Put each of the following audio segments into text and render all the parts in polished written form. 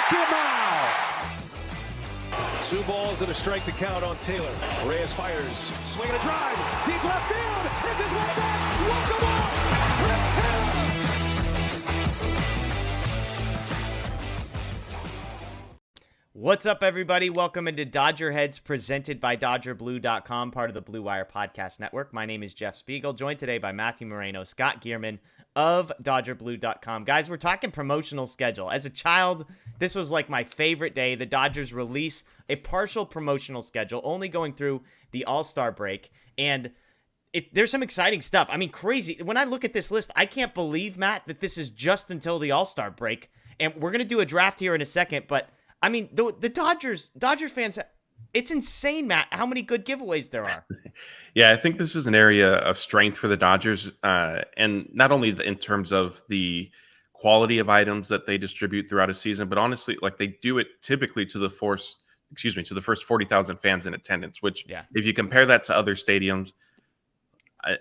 Two balls and a strike to count on Taylor. Reyes fires, swinging a drive, deep left field. It's his way back. Walk the ball. Chris Taylor. What's up, everybody? Welcome into DodgerHeads, presented by DodgerBlue.com, part of the Blue Wire Podcast Network. My name is Jeff Spiegel, joined today by Matthew Moreno, Scott Geirman of DodgerBlue.com. Guys, we're talking promotional schedule. As a child, this was like my favorite day. The Dodgers release a partial promotional schedule, only going through the All-Star break, and there's some exciting stuff. I mean, crazy. When I look at this list, I can't believe, Matt, that this is just until the All-Star break, and we're going to do a draft here in a second, but I mean, the Dodgers fans, it's insane, Matt, how many good giveaways there are. Yeah, I think this is an area of strength for the Dodgers, and not only in terms of the quality of items that they distribute throughout a season, but honestly, like they do it typically to the first 40,000 fans in attendance, which if you compare that to other stadiums,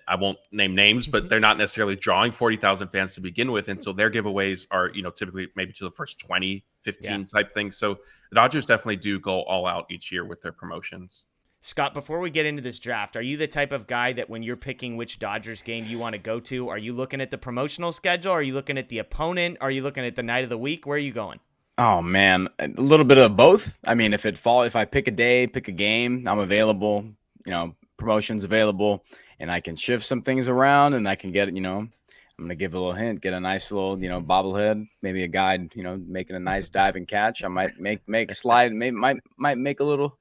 I won't name names, but they're not necessarily drawing 40,000 fans to begin with. And so their giveaways are, typically maybe to the first 20, 15 type thing. So the Dodgers definitely do go all out each year with their promotions. Scott, before we get into this draft, are you the type of guy that when you're picking which Dodgers game you want to go to, are you looking at the promotional schedule? Are you looking at the opponent? Are you looking at the night of the week? Where are you going? Oh, man, a little bit of both. I mean, if I pick a day, pick a game, I'm available, promotions available, and I can shift some things around, and I can get, I'm going to give a little hint, get a nice little, bobblehead, maybe a guy, making a nice dive and catch. I might make slide, might make a little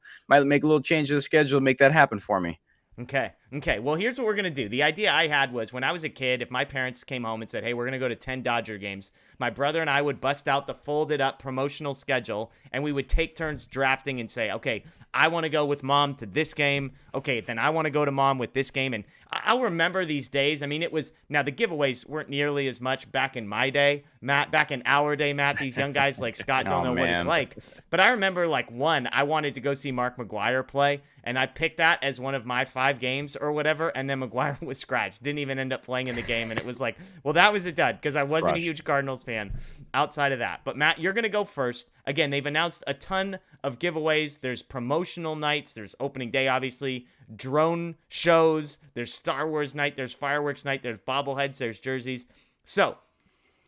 change to the schedule, make that happen for me. Okay. Well, here's what we're going to do. The idea I had was when I was a kid, if my parents came home and said, hey, we're going to go to 10 Dodger games, my brother and I would bust out the folded up promotional schedule and we would take turns drafting and say, okay, I want to go with mom to this game. Okay, then I want to go to mom with this game. And I'll remember these days. I mean, now the giveaways weren't nearly as much back in my day, Matt, back in our day, Matt. These young guys like Scott don't know what it's like. But I remember I wanted to go see Mark McGwire play. And I picked that as one of my 5 games or whatever, and then McGwire was scratched. Didn't even end up playing in the game, and it was like, well, that was a dud because I wasn't a huge Cardinals fan outside of that. But, Matt, you're going to go first. Again, they've announced a ton of giveaways. There's promotional nights. There's opening day, obviously. Drone shows. There's Star Wars night. There's fireworks night. There's bobbleheads. There's jerseys. So,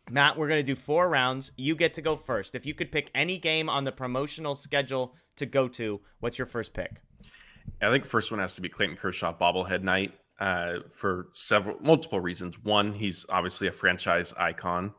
Matt, we're going to do 4 rounds. You get to go first. If you could pick any game on the promotional schedule to go to, what's your first pick? I think the first one has to be Clayton Kershaw bobblehead night for multiple reasons. One, he's obviously a franchise icon.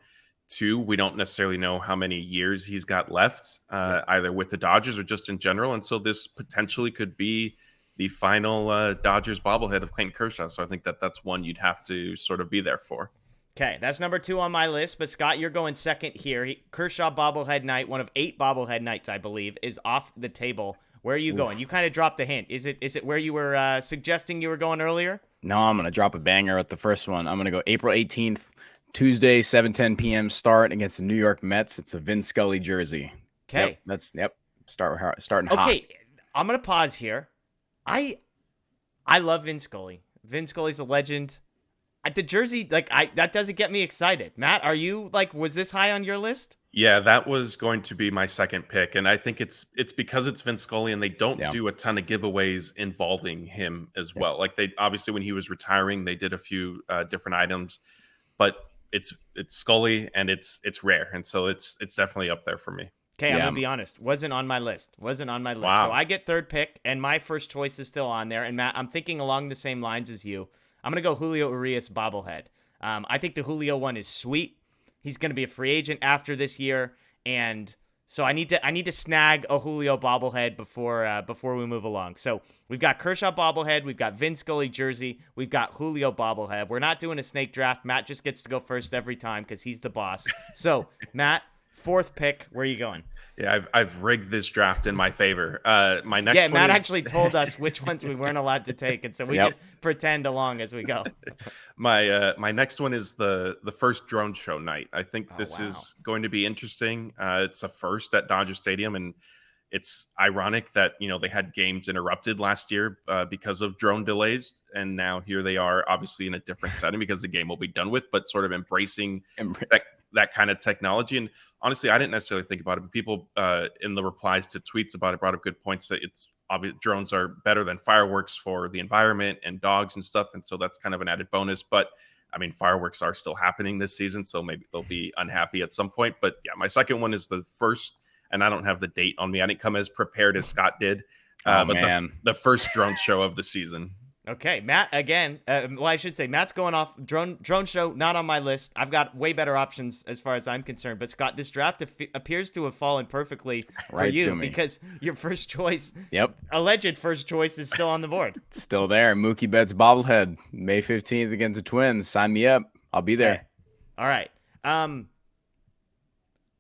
2, we don't necessarily know how many years he's got left, either with the Dodgers or just in general. And so this potentially could be the final Dodgers bobblehead of Clayton Kershaw. So I think that's one you'd have to sort of be there for. Okay, that's number 2 on my list. But Scott, you're going second here. Kershaw bobblehead night, one of 8 bobblehead nights, I believe, is off the table. Where are you going? You kind of dropped the hint. Is it where you were suggesting you were going earlier? No, I'm going to drop a banger at the first one. I'm going to go April 18th, Tuesday, 7:10 p.m. start against the New York Mets. It's a Vin Scully jersey. Okay. Starting hot. Okay, I'm going to pause here. I love Vin Scully. Vin Scully's a legend. The jersey, that doesn't get me excited. Matt, are you, was this high on your list? Yeah, that was going to be my second pick. And I think it's because it's Vin Scully and they don't do a ton of giveaways involving him as well. Like they obviously when he was retiring, they did a few different items, but it's Scully and it's rare. And so it's definitely up there for me. Okay, I'm going to be honest. Wasn't on my list. Wow. So I get third pick and my first choice is still on there. And Matt, I'm thinking along the same lines as you. I'm going to go Julio Urias bobblehead. I think the Julio one is sweet. He's going to be a free agent after this year, and so I need to snag a Julio bobblehead before we move along. So we've got Kershaw bobblehead, we've got Vin Scully jersey, we've got Julio bobblehead. We're not doing a snake draft. Matt just gets to go first every time because he's the boss. So Matt, fourth pick, where are you going? Yeah, I've rigged this draft in my favor. My next one Matt actually told us which ones we weren't allowed to take, and so we just pretend along as we go. My next one is the first drone show night. I think this is going to be interesting. It's a first at Dodger Stadium, and it's ironic that they had games interrupted last year because of drone delays, and now here they are, obviously in a different setting because the game will be done with, but sort of embracing that kind of technology. And honestly, I didn't necessarily think about it, but people in the replies to tweets about it brought up good points that it's obvious drones are better than fireworks for the environment and dogs and stuff. And so that's kind of an added bonus. But I mean, fireworks are still happening this season, so maybe they'll be unhappy at some point. But yeah, my second one is the first, and I don't have the date on me. I didn't come as prepared as Scott did. But man. the first drone show of the season. Okay, Matt, again, well, I should say Matt's going off drone show, not on my list. I've got way better options as far as I'm concerned. But Scott, this draft appears to have fallen perfectly for you because your first choice, alleged first choice, is still on the board. Still there. Mookie Betts bobblehead, May 15th against the Twins. Sign me up. I'll be there. Okay. All right.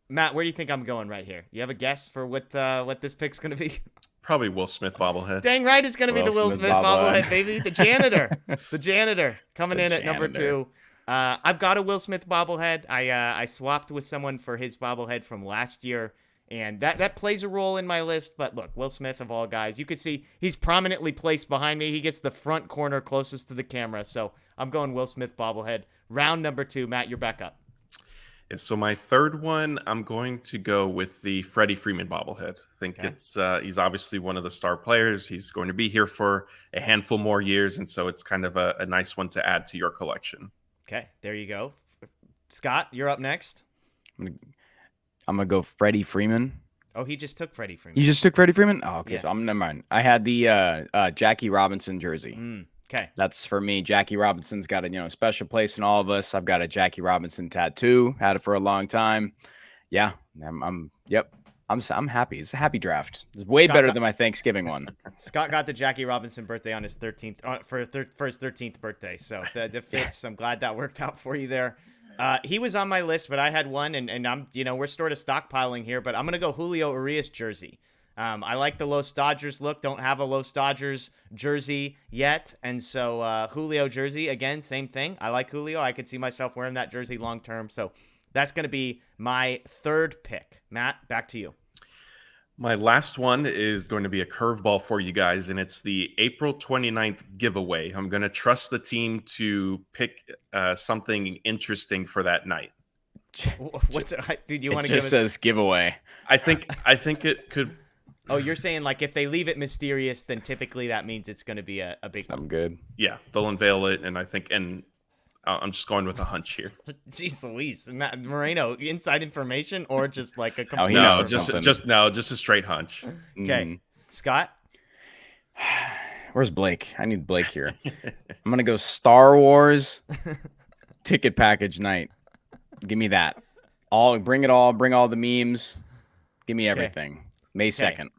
Matt, where do you think I'm going right here? You have a guess for what this pick's going to be? Probably Will Smith bobblehead. Dang right, it's going to be the Will Smith bobblehead, baby. The janitor. The janitor coming in at number 2. I've got a Will Smith bobblehead. I swapped with someone for his bobblehead from last year, and that plays a role in my list. But look, Will Smith, of all guys, you can see he's prominently placed behind me. He gets the front corner closest to the camera, so I'm going Will Smith bobblehead. Round number 2. Matt, you're back up. Yeah, so my third one, I'm going to go with the Freddie Freeman bobblehead. I think it's he's obviously one of the star players. He's going to be here for a handful more years, and so it's kind of a nice one to add to your collection. Okay, there you go. Scott, you're up next. I'm gonna go Freddie Freeman. Oh, he just took Freddie Freeman. You just took Freddie Freeman? Oh, okay. Yeah. So never mind. I had the Jackie Robinson jersey. Okay. That's for me. Jackie Robinson's got a special place in all of us. I've got a Jackie Robinson tattoo. Had it for a long time. Yeah. I'm happy. It's a happy draft. It's way better than my Thanksgiving one. Scott got the Jackie Robinson birthday on his 13th for his 13th birthday. So that fits. I'm glad that worked out for you there. He was on my list, but I had one, and I'm we're sort of stockpiling here, but I'm gonna go Julio Urias jersey. I like the Los Dodgers look. Don't have a Los Dodgers jersey yet. And so Julio jersey, again, same thing. I like Julio. I could see myself wearing that jersey long term. So that's going to be my third pick. Matt, back to you. My last one is going to be a curveball for you guys, and it's the April 29th giveaway. I'm going to trust the team to pick something interesting for that night. What's it? Dude, you want to give it? It just says giveaway. I think it could... Oh, you're saying like if they leave it mysterious, then typically that means it's going to be a big something good. Yeah, they'll unveil it, and I'm just going with a hunch here. Jeez Louise, Matt Moreno, inside information or just like a complete... just a straight hunch. Okay, Scott? Where's Blake? I need Blake here. I'm going to go Star Wars ticket package night. Give me that. Bring it all. Bring all the memes. Give me everything. May 2nd.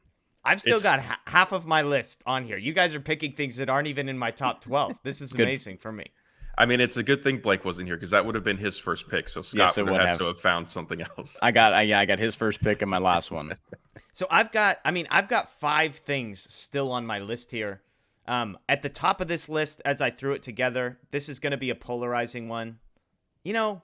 I've still got half of my list on here. You guys are picking things that aren't even in my top 12. This is amazing for me. I mean, it's a good thing Blake wasn't here because that would have been his first pick. So Scott would have had to have found something else. I got his first pick in my last one. So I've got 5 things still on my list here. At the top of this list, as I threw it together, this is going to be a polarizing one. I'm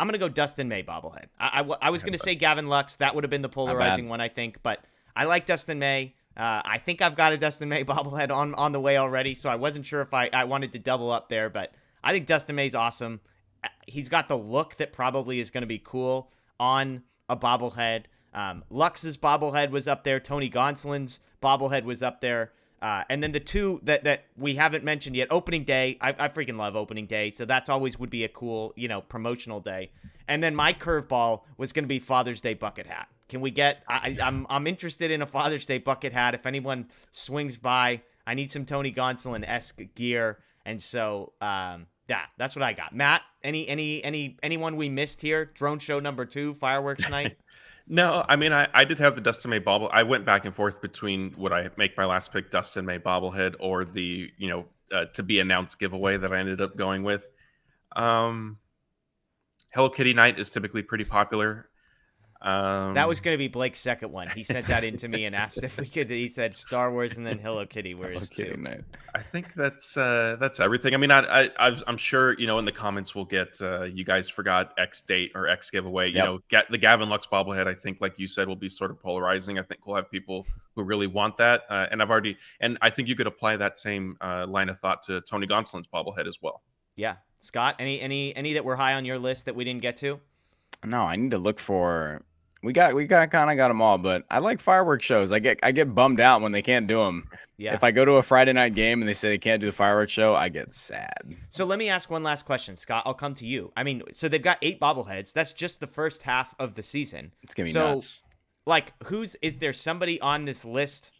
going to go Dustin May bobblehead. I was going to say Gavin Lux. That would have been the polarizing one, I think. But I like Dustin May. I think I've got a Dustin May bobblehead on the way already, so I wasn't sure if I wanted to double up there. But I think Dustin May's awesome. He's got the look that probably is going to be cool on a bobblehead. Lux's bobblehead was up there. Tony Gonsolin's bobblehead was up there. And then the two that we haven't mentioned yet, opening day. I freaking love opening day. So that's always would be a cool, promotional day. And then my curveball was going to be Father's Day bucket hat. Can we get, I'm interested in a Father's Day bucket hat. If anyone swings by, I need some Tony Gonsolin-esque gear. And so, that's what I got. Matt, anyone we missed here? Drone show number 2, fireworks night. No, I mean, I did have the Dustin May bobble. I went back and forth between would I make my last pick Dustin May bobblehead or the, to be announced giveaway that I ended up going with. Hello Kitty night is typically pretty popular. That was going to be Blake's second one. He sent that in to me and asked if we could. He said Star Wars and then Hello Kitty were his two. I think that's everything. I mean, I'm sure in the comments we'll get you guys forgot X date or X giveaway. Yep. The Gavin Lux bobblehead. I think, like you said, will be sort of polarizing. I think we'll have people who really want that, and I think you could apply that same line of thought to Tony Gonsolin's bobblehead as well. Yeah, Scott. Any that were high on your list that we didn't get to? No, I need to look for. We got kind of got them all, but I like fireworks shows. I get bummed out when they can't do them. Yeah. If I go to a Friday night game and they say they can't do the fireworks show, I get sad. So let me ask one last question, Scott. I'll come to you. I mean, so they've got 8 bobbleheads. That's just the first half of the season. It's gonna be nuts. Like, is there somebody on this list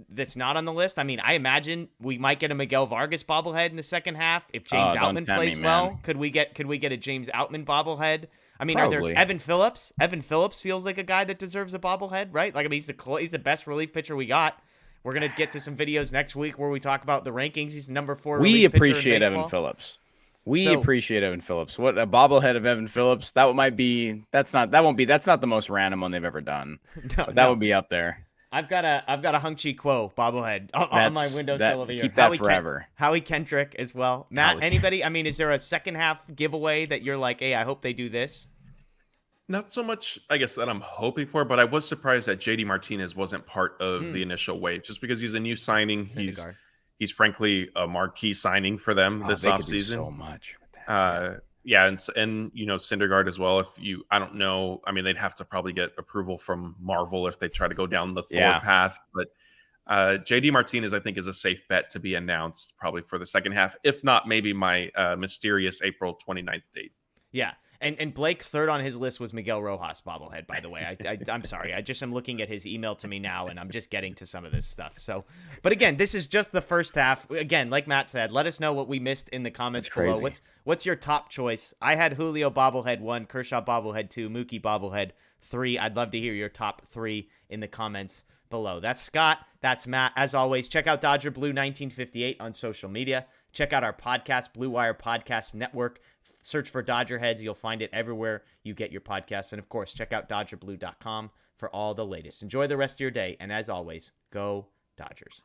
that's not on the list? I mean, I imagine we might get a Miguel Vargas bobblehead in the second half if James Outman plays well. Could we get a James Outman bobblehead? I mean, Probably. are there Evan Phillips? Evan Phillips feels like a guy that deserves a bobblehead, right? Like, I mean, he's the best relief pitcher we got. We're gonna get to some videos next week where we talk about the rankings. He's number 4. We appreciate Evan Phillips. We appreciate Evan Phillips. What a bobblehead of Evan Phillips. That's not the most random one they've ever done. That would be up there. I've got a Hung Chi Kuo bobblehead on my windowsill over here. Keep that forever. Howie Kendrick as well. Matt, anybody? I mean, is there a second half giveaway that you're like, hey, I hope they do this? Not so much, I guess, that I'm hoping for, but I was surprised that JD Martinez wasn't part of the initial wave, just because he's a new signing. He's frankly a marquee signing for them this offseason. So much. Yeah, and Syndergaard as well. I don't know. I mean, they'd have to probably get approval from Marvel if they try to go down the Thor path. But JD Martinez, I think, is a safe bet to be announced probably for the second half, if not maybe my mysterious April 29th date. Yeah. And Blake, third on his list was Miguel Rojas bobblehead, by the way. I'm sorry. I just am looking at his email to me now, and I'm just getting to some of this stuff. So, but again, this is just the first half. Again, like Matt said, let us know what we missed in the comments below. What's your top choice? I had Julio bobblehead 1, Kershaw bobblehead 2, Mookie bobblehead 3. I'd love to hear your top 3 in the comments below. That's Scott. That's Matt. As always, check out Dodger Blue 1958 on social media. Check out our podcast, Blue Wire Podcast Network. Search for DodgerHeads. You'll find it everywhere you get your podcasts. And, of course, check out DodgerBlue.com for all the latest. Enjoy the rest of your day. And, as always, go Dodgers.